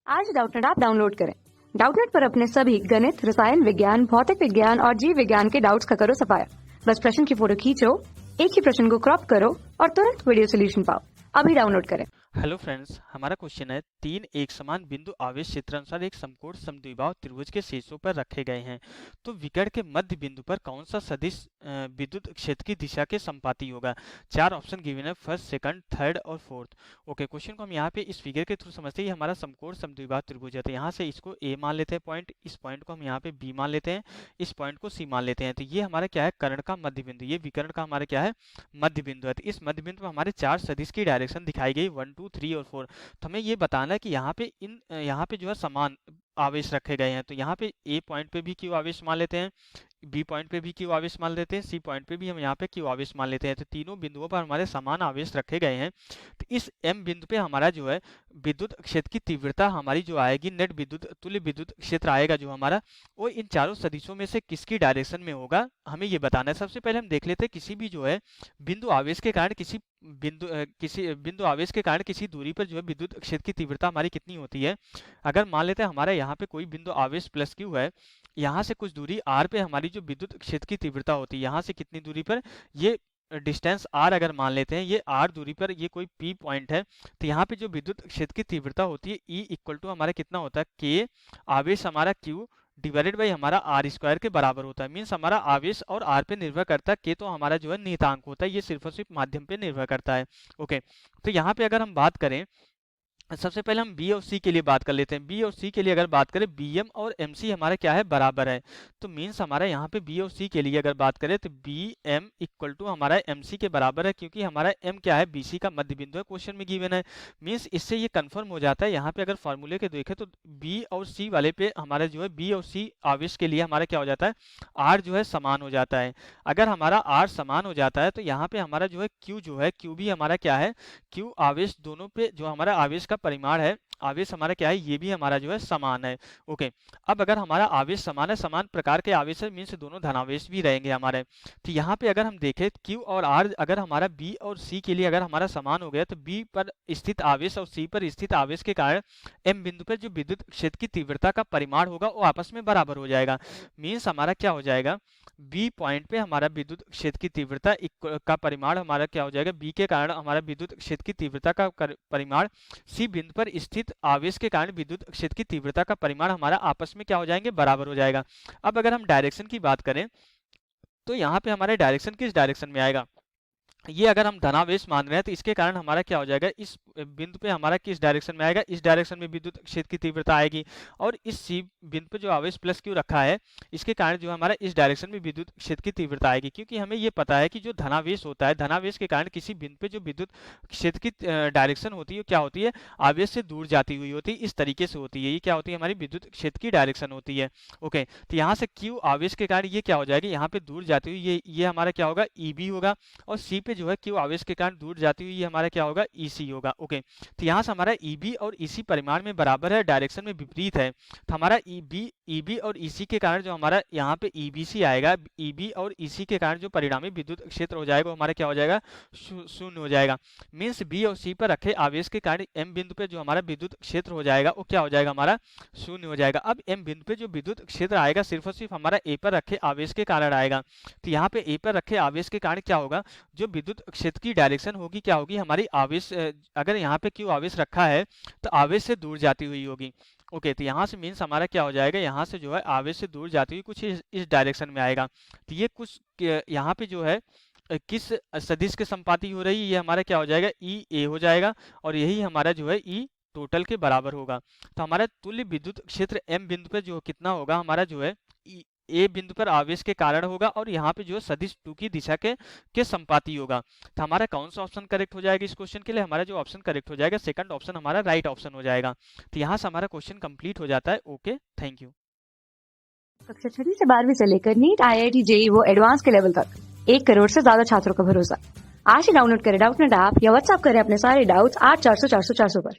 आज Doubtnut app download करें। Doubtnut पर अपने सभी गणित, रसायन विज्ञान, भौतिक विज्ञान और जीव विज्ञान के डाउट्स का करो सफाया। बस प्रश्न की फोटो खींचो, एक ही प्रश्न को क्रॉप करो और तुरंत वीडियो सोल्यूशन पाओ। अभी डाउनलोड करें। हेलो फ्रेंड्स, हमारा क्वेश्चन है तीन एक समान बिंदु आवेश क्षेत्र अनुसार एक समकोण समद्विबाहु त्रिभुज के शीर्षों पर रखे गए हैं। तो विकर्ण के मध्य बिंदु पर कौन सा सदिश विद्युत क्षेत्र की दिशा के संपाती होगा। चार ऑप्शन गिवन है, फर्स्ट, सेकंड, थर्ड और फोर्थ। ओके, क्वेश्चन को हम यहाँ पे इस फिगर के थ्रू समझते हैं। ये हमारा समकोण समद्विबाहु त्रिभुज है, तो यहाँ से इसको ए मान लेते हैं पॉइंट, इस पॉइंट को हम यहाँ पे बी मान लेते हैं, इस पॉइंट को सी मान लेते हैं। तो ये हमारा क्या है, कर्ण का मध्य बिंदु, ये विकर्ण का हमारा क्या है, मध्य बिंदु है। तो इस मध्य बिंदु पर हमारे चार सदिश की डायरेक्शन दिखाई गई, 1 2 3 और 4। तो हमें ये बताना है कि यहाँ पे जो है समान आवेश रखे गए हैं। तो यहाँ पे ए पॉइंट पे भी क्यू आवेश मान लेते हैं, बी पॉइंट पे भी क्यू आवेश मान लेते हैं, सी पॉइंट पे भी हम यहाँ पे क्यू आवेश मान लेते हैं। तो तीनों बिंदुओं पर हमारे समान आवेश रखे गए हैं। तो इस एम बिंदु पे हमारा जो है विद्युत क्षेत्र की तीव्रता हमारी जो आएगी, नेट विद्युत तुल्य विद्युत क्षेत्र आएगा जो हमारा, वो इन चारों सदिशों में से किसकी डायरेक्शन में होगा, हमें ये बताना है। सबसे पहले हम देख लेते हैं किसी भी जो है बिंदु आवेश के कारण किसी बिंदु आवेश के कारण किसी दूरी पर जो है विद्युत क्षेत्र की तीव्रता हमारी कितनी होती है। अगर मान लेते हैं हमारा यहाँ पे कोई बिंदु आवेश प्लस क्यू है, यहाँ से कुछ दूरी आर पे हमारी जो विद्युत क्षेत्र की तीव्रता होती है, यहाँ से कितनी दूरी पर, ये डिस्टेंस आर अगर मान लेते हैं, ये आर दूरी पर ये कोई पी पॉइंट है, तो यहाँ पे जो विद्युत क्षेत्र की तीव्रता होती है ई इक्वल टू हमारा कितना होता है, के आवेश हमारा क्यू डिवाइडेड बाई हमारा आर स्क्वायर के बराबर होता है। मीन्स हमारा आवेश और आर पे निर्भर करता है, के तो हमारा जो है नियतांक होता है, ये सिर्फ और सिर्फ माध्यम पे निर्भर करता है। ओके, तो यहाँ पे अगर हम बात करें, सबसे पहले हम बी और सी के लिए बात कर लेते हैं। बी और सी के लिए अगर बात करें, बी एम और एम सी हमारा क्या है, बराबर है। तो मीन्स हमारा यहाँ पे बी और सी के लिए अगर बात करें तो बी एम इक्वल टू हमारा एम सी के बराबर है, क्योंकि हमारा एम क्या है, बी सी का मध्य बिंदु है, क्वेश्चन में गिवन है। मीन्स इससे ये कंफर्म हो जाता है। यहाँ पे अगर फॉर्मूले के देखें तो बी और सी वाले पे हमारा जो है बी और सी आवेश के लिए हमारा क्या हो जाता है, आर जो है समान हो जाता है। अगर हमारा आर समान हो जाता है तो यहाँ पे हमारा जो है क्यू भी हमारा क्या है, क्यू आवेश दोनों पे जो हमारा आवेश का परिमाण है, आवेश हमारा क्या है, ये भी हमारा जो है समान है। ओके, अब अगर हमारा आवेश समान है, समान प्रकार के आवेश है, मीन्स दोनों धनावेश भी रहेंगे हमारे। तो यहाँ पे अगर हम देखें क्यू और आर अगर हमारा बी और सी के लिए अगर हमारा समान हो गया, तो बी पर स्थित आवेश और सी पर स्थित आवेश के कारण एम बिंदु पर जो विद्युत क्षेत्र की तीव्रता का परिमाण होगा वो आपस में बराबर हो जाएगा। मीन्स हमारा क्या हो जाएगा, बी पॉइंट पे हमारा विद्युत क्षेत्र की तीव्रता का परिमाण हमारा क्या हो जाएगा, बी के कारण हमारा विद्युत क्षेत्र की तीव्रता का परिमाण सी बिंदु पर स्थित आवेश के कारण विद्युत क्षेत्र की तीव्रता का परिमाण हमारा आपस में क्या हो जाएंगे, बराबर हो जाएगा। अब अगर हम डायरेक्शन की बात करें तो यहाँ पे हमारे डायरेक्शन किस डायरेक्शन में आएगा, ये अगर हम धनावेश मान रहे हैं तो इसके कारण हमारा क्या हो जाएगा, इस बिंदु पे हमारा किस डायरेक्शन में आएगा, इस डायरेक्शन में विद्युत क्षेत्र की तीव्रता आएगी। और इस सी बिंदु पे जो आवेश प्लस क्यू रखा है, इसके कारण जो हमारा इस डायरेक्शन में विद्युत क्षेत्र की तीव्रता आएगी। क्योंकि हमें ये पता है कि जो धनावेश होता है, धनावेश के कारण किसी बिंदु पे जो विद्युत क्षेत्र की डायरेक्शन होती है क्या होती है, आवेश से दूर जाती हुई होती है, इस तरीके से होती है। ये क्या होती है, हमारी विद्युत क्षेत्र की डायरेक्शन होती है। ओके, तो यहाँ से क्यू आवेश के कारण ये क्या हो जाएगी, यहाँ पे दूर जाती हुई ये हमारा क्या होगा, ई बी होगा। और सी पे जो है क्यू आवेश के कारण दूर जाती हुई ये हमारा क्या होगा, ईसी होगा। ओके, तो यहाँ से हमारा ईबी और ईसी परिमाण में बराबर है, डायरेक्शन में विपरीत है। तो हमारा ईबी और ईसी के कारण जो हमारा यहाँ पे ईबीसी आएगा, ईबी और ईसी के कारण जो परिणामी विद्युत क्षेत्र हो जाएगा वो हमारा क्या हो जाएगा, शून्य हो जाएगा। मीन्स बी और सी पर रखे आवेश के कारण एम बिंदु पे जो हमारा विद्युत क्षेत्र हो जाएगा वो क्या हो जाएगा, हमारा शून्य हो जाएगा। अब एम बिंदु पे जो विद्युत क्षेत्र आएगा सिर्फ और सिर्फ हमारा ए पर रखे आवेश के कारण आएगा। तो यहाँ पे ए पर रखे आवेश के कारण क्या होगा, जो विद्युत क्षेत्र की डायरेक्शन होगी क्या होगी, हमारी आवेश अगर यहाँ पे क्यू आवेश रखा है तो आवेश से दूर जाती हुई होगी। ओके, तो यहाँ से मीन्स हमारा क्या हो जाएगा, यहाँ से जो है आवेश से दूर जाती हुई कुछ इस डायरेक्शन में आएगा। तो ये कुछ यहाँ पे जो है किस सदिश के संपाती हो रही है, ये हमारा क्या हो जाएगा, ई ए हो जाएगा। और यही हमारा जो है ई टोटल के बराबर होगा। तो हमारा तुल्य विद्युत क्षेत्र एम बिंदु पे जो कितना होगा, हमारा जो है ए बिंदु पर आवेश के कारण होगा और यहाँ पे जो है सदिश टू की दिशा के संपाती होगा। तो हमारा कौन सा ऑप्शन करेक्ट हो जाएगा इस क्वेश्चन के लिए, हमारा जो ऑप्शन करेक्ट हो जाएगा सेकंड ऑप्शन हमारा राइट ऑप्शन हो जाएगा। तो यहाँ से हमारा क्वेश्चन कंप्लीट हो जाता है। Okay, thank you. कक्षा 6 से 12वीं से लेकर नीट, IIT, JEE वो एडवांस के लेवल तक 1 करोड़ से ज्यादा छात्रों का भरोसा। आज ही डाउनलोड करें डाउटनेट ऐप या व्हाट्सएप करें अपने सारे डाउट्स 8400 400 400 पर।